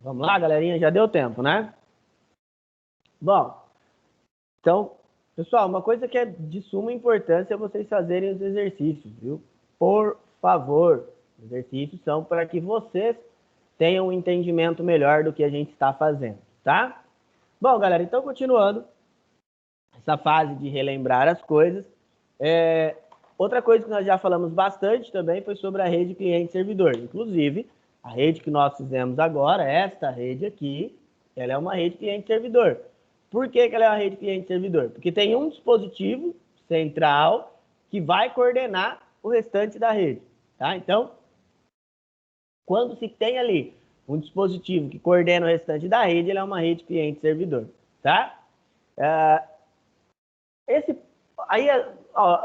Vamos lá, galerinha? Já deu tempo, né? Bom, então, pessoal, uma coisa que é de suma importância é vocês fazerem os exercícios, viu? Por favor, os exercícios são para que vocês tenham um entendimento melhor do que a gente está fazendo, tá? Bom, galera, então continuando essa fase de relembrar as coisas, outra coisa que nós já falamos bastante também foi sobre a rede cliente-servidor. Inclusive, a rede que nós fizemos agora, esta rede aqui, ela é uma rede cliente-servidor. Por que ela é uma rede cliente-servidor? Porque tem um dispositivo central que vai coordenar o restante da rede, tá? Então, quando se tem ali um dispositivo que coordena o restante da rede, ele é uma rede cliente-servidor, tá? Aí,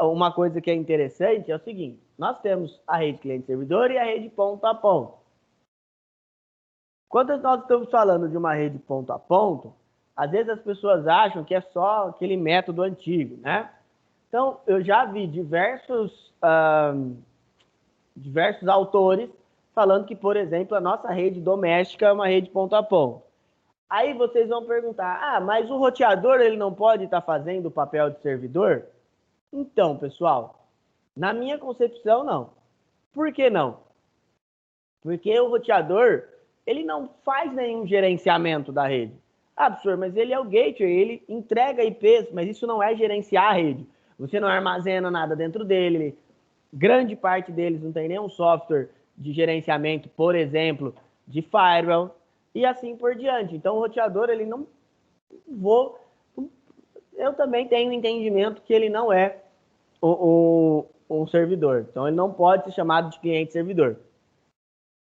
uma coisa que é interessante é o seguinte, nós temos a rede cliente-servidor e a rede ponto a ponto. Quando nós estamos falando de uma rede ponto a ponto, às vezes as pessoas acham que é só aquele método antigo, né? Então, eu já vi diversos autores falando que, por exemplo, a nossa rede doméstica é uma rede ponto a ponto. Aí vocês vão perguntar, mas o roteador ele não pode estar fazendo o papel de servidor? Então, pessoal, na minha concepção, não. Por que não? Porque o roteador, ele não faz nenhum gerenciamento da rede. Professor, mas ele é o gateway, ele entrega IPs, mas isso não é gerenciar a rede. Você não armazena nada dentro dele. Grande parte deles não tem nenhum software de gerenciamento, por exemplo, de firewall, e assim por diante. Então, o roteador, ele não eu também tenho entendimento que ele não é um servidor. Então, ele não pode ser chamado de cliente-servidor.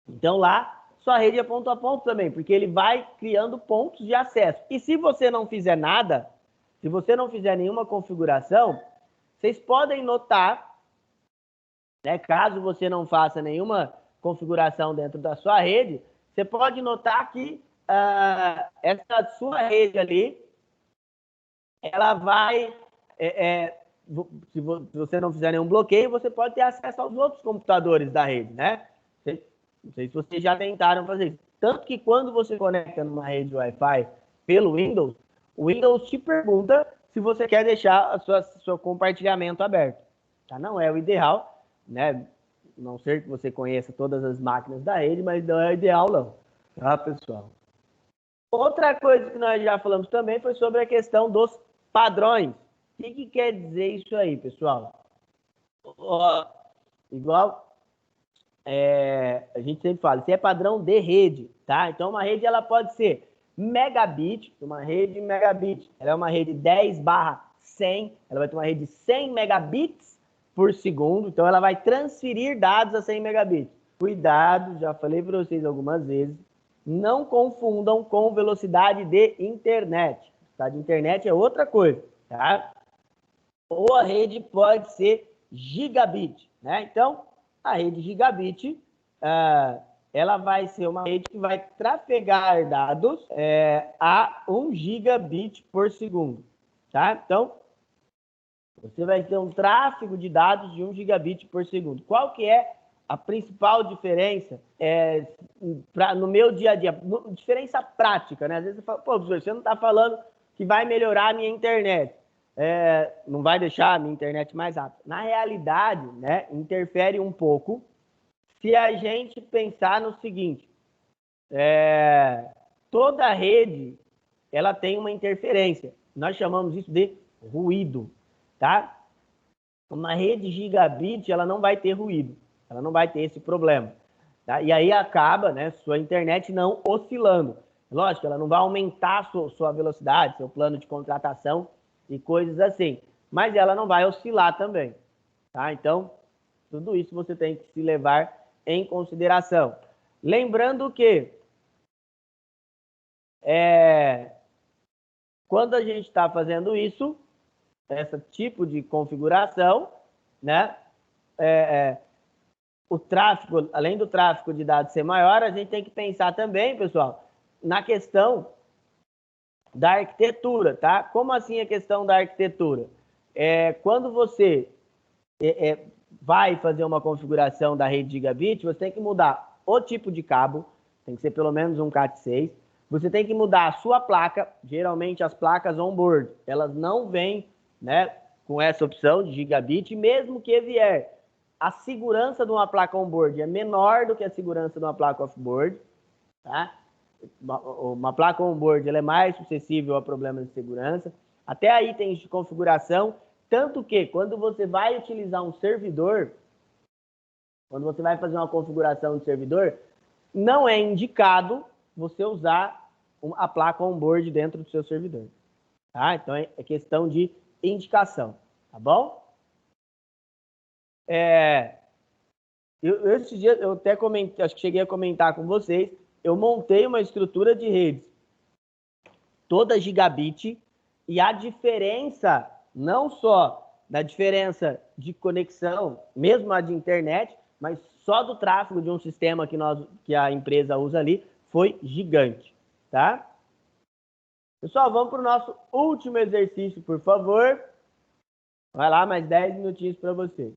Então, lá, sua rede é ponto a ponto também, porque ele vai criando pontos de acesso. E se você não fizer nada, se você não fizer nenhuma configuração, vocês podem notar, né, caso você não faça nenhuma configuração dentro da sua rede, você pode notar que essa sua rede ali, ela vai... se você não fizer nenhum bloqueio, você pode ter acesso aos outros computadores da rede, né? Não sei se vocês já tentaram fazer isso. Tanto que quando você conecta numa rede Wi-Fi pelo Windows, o Windows te pergunta se você quer deixar seu compartilhamento aberto. Tá? Não é o ideal, né? Não ser que você conheça todas as máquinas da rede, mas não é o ideal, não. Tá, pessoal? Outra coisa que nós já falamos também foi sobre a questão dos padrões. O que quer dizer isso aí, pessoal? Igual a gente sempre fala, isso é padrão de rede, tá? Então, uma rede ela pode ser megabit, uma rede megabit. Ela é uma rede 10/100, ela vai ter uma rede de 100 megabits por segundo, então ela vai transferir dados a 100 megabits. Cuidado, já falei para vocês algumas vezes, não confundam com velocidade de internet. Velocidade de internet é outra coisa, tá? Ou a rede pode ser gigabit, né? Então, a rede gigabit, ela vai ser uma rede que vai trafegar dados a 1 gigabit por segundo, tá? Então, você vai ter um tráfego de dados de 1 gigabit por segundo. Qual que é a principal diferença no meu dia a dia? Diferença prática, né? Às vezes você fala, pô, você não está falando que vai melhorar a minha internet. Não vai deixar a minha internet mais rápida. Na realidade, né, interfere um pouco se a gente pensar no seguinte, toda rede ela tem uma interferência. Nós chamamos isso de ruído, tá? Uma rede gigabit, ela não vai ter ruído, ela não vai ter esse problema. Tá? E aí acaba, né, sua internet não oscilando. Lógico, ela não vai aumentar sua velocidade, seu plano de contratação e coisas assim. Mas ela não vai oscilar também. Tá? Então, tudo isso você tem que se levar em consideração. Lembrando que quando a gente está fazendo isso, esse tipo de configuração, né? O tráfego, além do tráfego de dados ser maior, a gente tem que pensar também, pessoal, na questão da arquitetura, tá? Como assim a questão da arquitetura? Quando você vai fazer uma configuração da rede gigabit, você tem que mudar o tipo de cabo, Tem que ser pelo menos um Cat6. Você tem que mudar a sua placa. Geralmente as placas on-board, elas não vêm, né, com essa opção de gigabit, mesmo que vier. A segurança de uma placa on-board é menor do que a segurança de uma placa off-board, tá? Uma placa on-board ela é mais suscetível a problemas de segurança. Até aí tem de configuração, tanto que quando você vai utilizar um servidor, quando você vai fazer uma configuração de servidor, não é indicado você usar a placa on-board dentro do seu servidor. Tá? Então é questão de indicação, tá bom? Esses dias eu até comentei, acho que cheguei a comentar com vocês, eu montei uma estrutura de redes toda gigabit, e a diferença, não só da diferença de conexão, mesmo a de internet, mas só do tráfego de um sistema que a empresa usa ali, foi gigante, tá? Pessoal, vamos para o nosso último exercício, por favor. Vai lá, mais 10 minutinhos para você.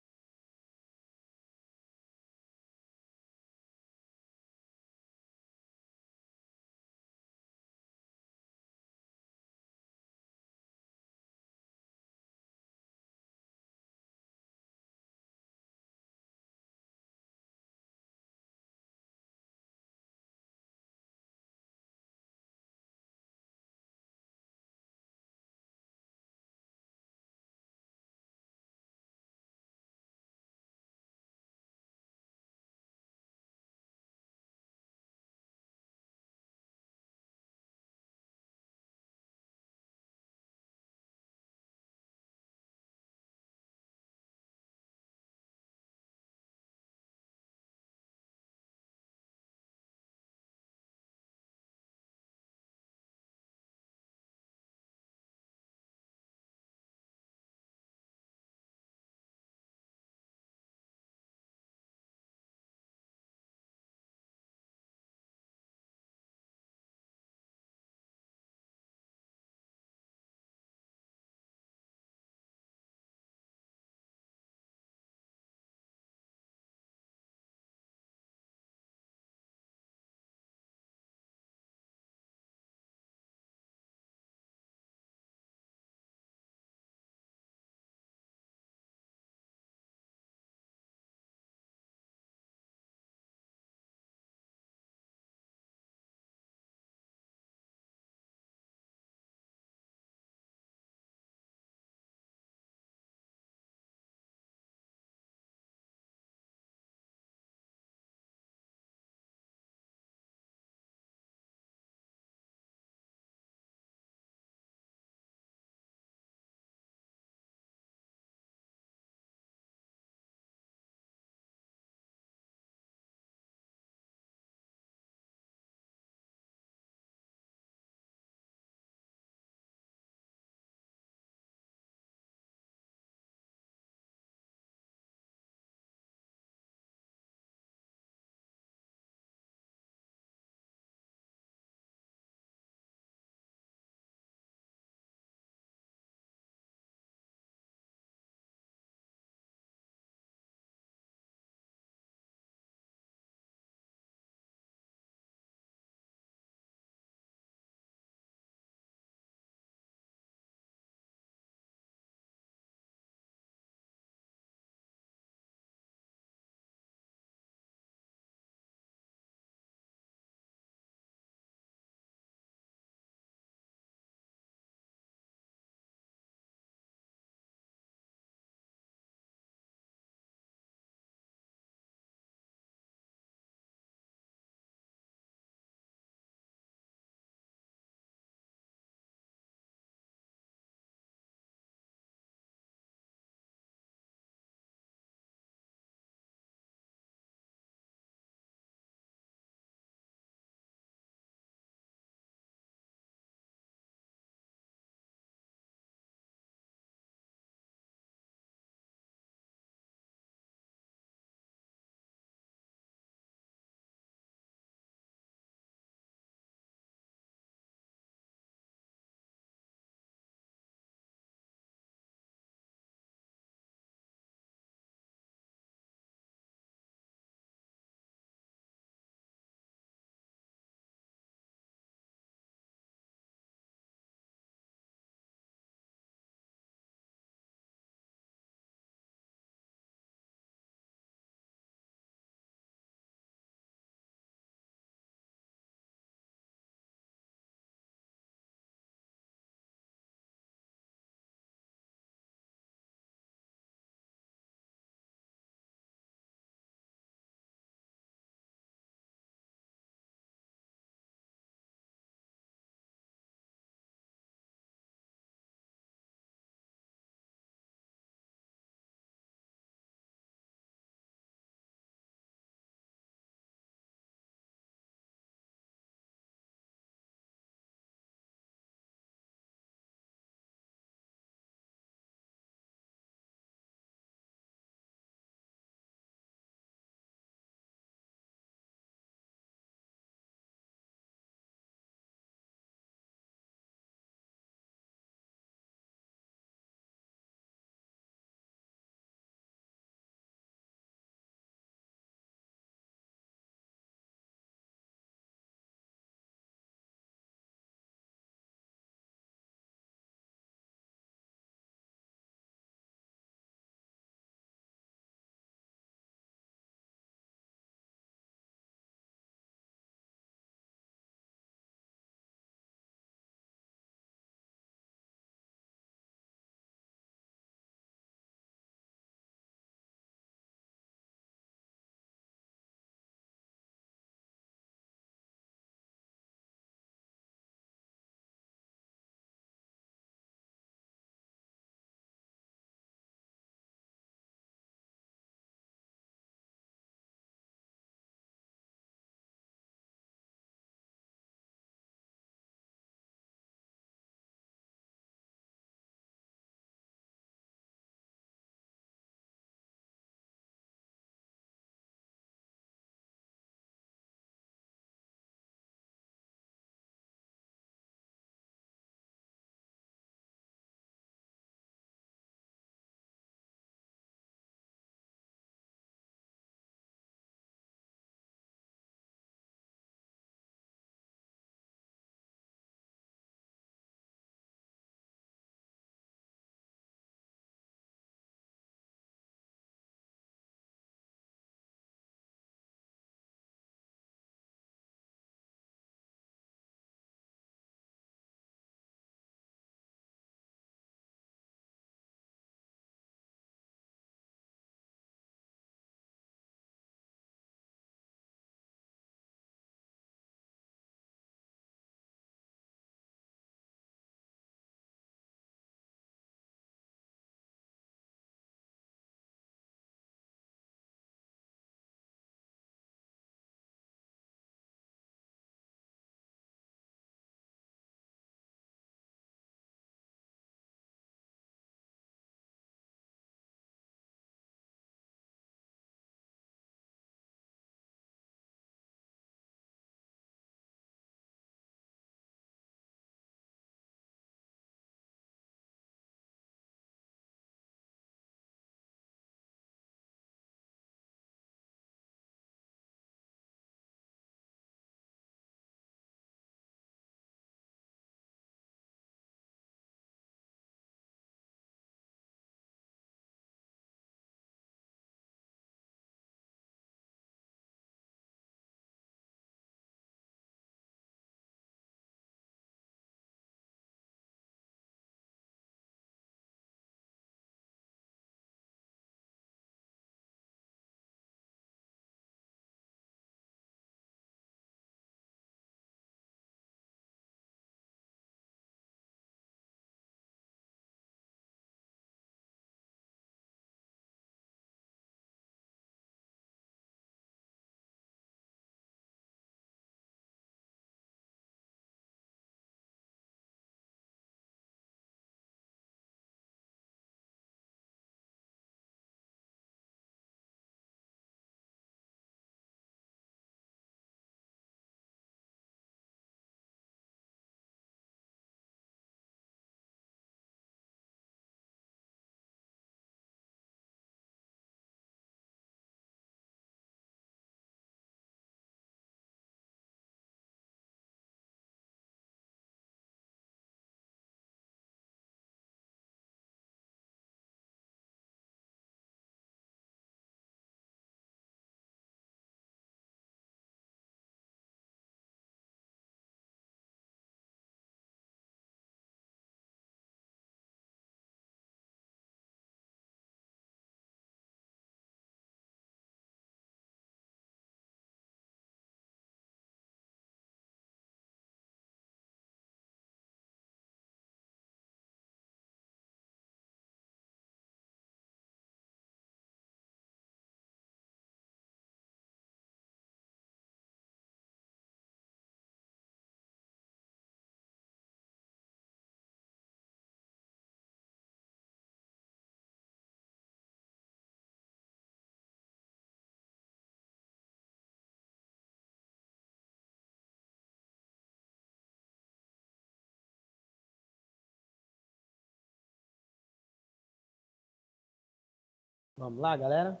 Vamos lá, galera?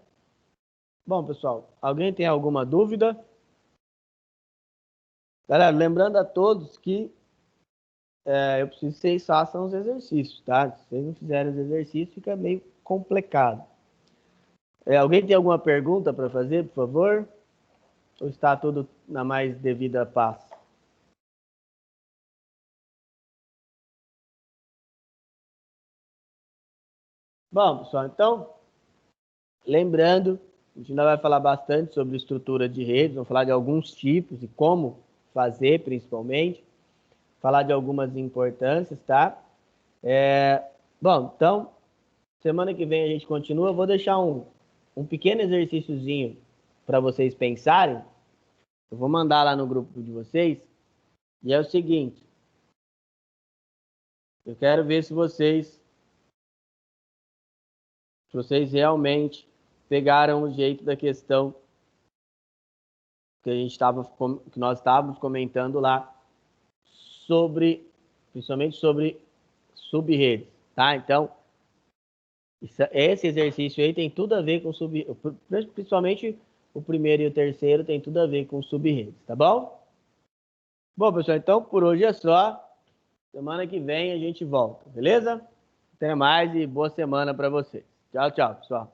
Bom, pessoal, alguém tem alguma dúvida? Galera, lembrando a todos que eu preciso que vocês façam os exercícios, tá? Se vocês não fizerem os exercícios, fica meio complicado. Alguém tem alguma pergunta para fazer, por favor? Ou está tudo na mais devida paz? Bom, pessoal, então, lembrando, a gente ainda vai falar bastante sobre estrutura de redes, vamos falar de alguns tipos e como fazer, principalmente, falar de algumas importâncias, tá? Bom, então, semana que vem a gente continua. Eu vou deixar um pequeno exercíciozinho para vocês pensarem. Eu vou mandar lá no grupo de vocês. E é o seguinte, eu quero ver se vocês realmente pegaram o jeito da questão que nós estávamos comentando lá principalmente sobre sub-redes, tá? Então, esse exercício aí tem tudo a ver com principalmente o primeiro e o terceiro tem tudo a ver com sub-redes, tá bom? Bom, pessoal, então por hoje é só. Semana que vem a gente volta, beleza? Até mais e boa semana para vocês. Tchau, tchau, pessoal.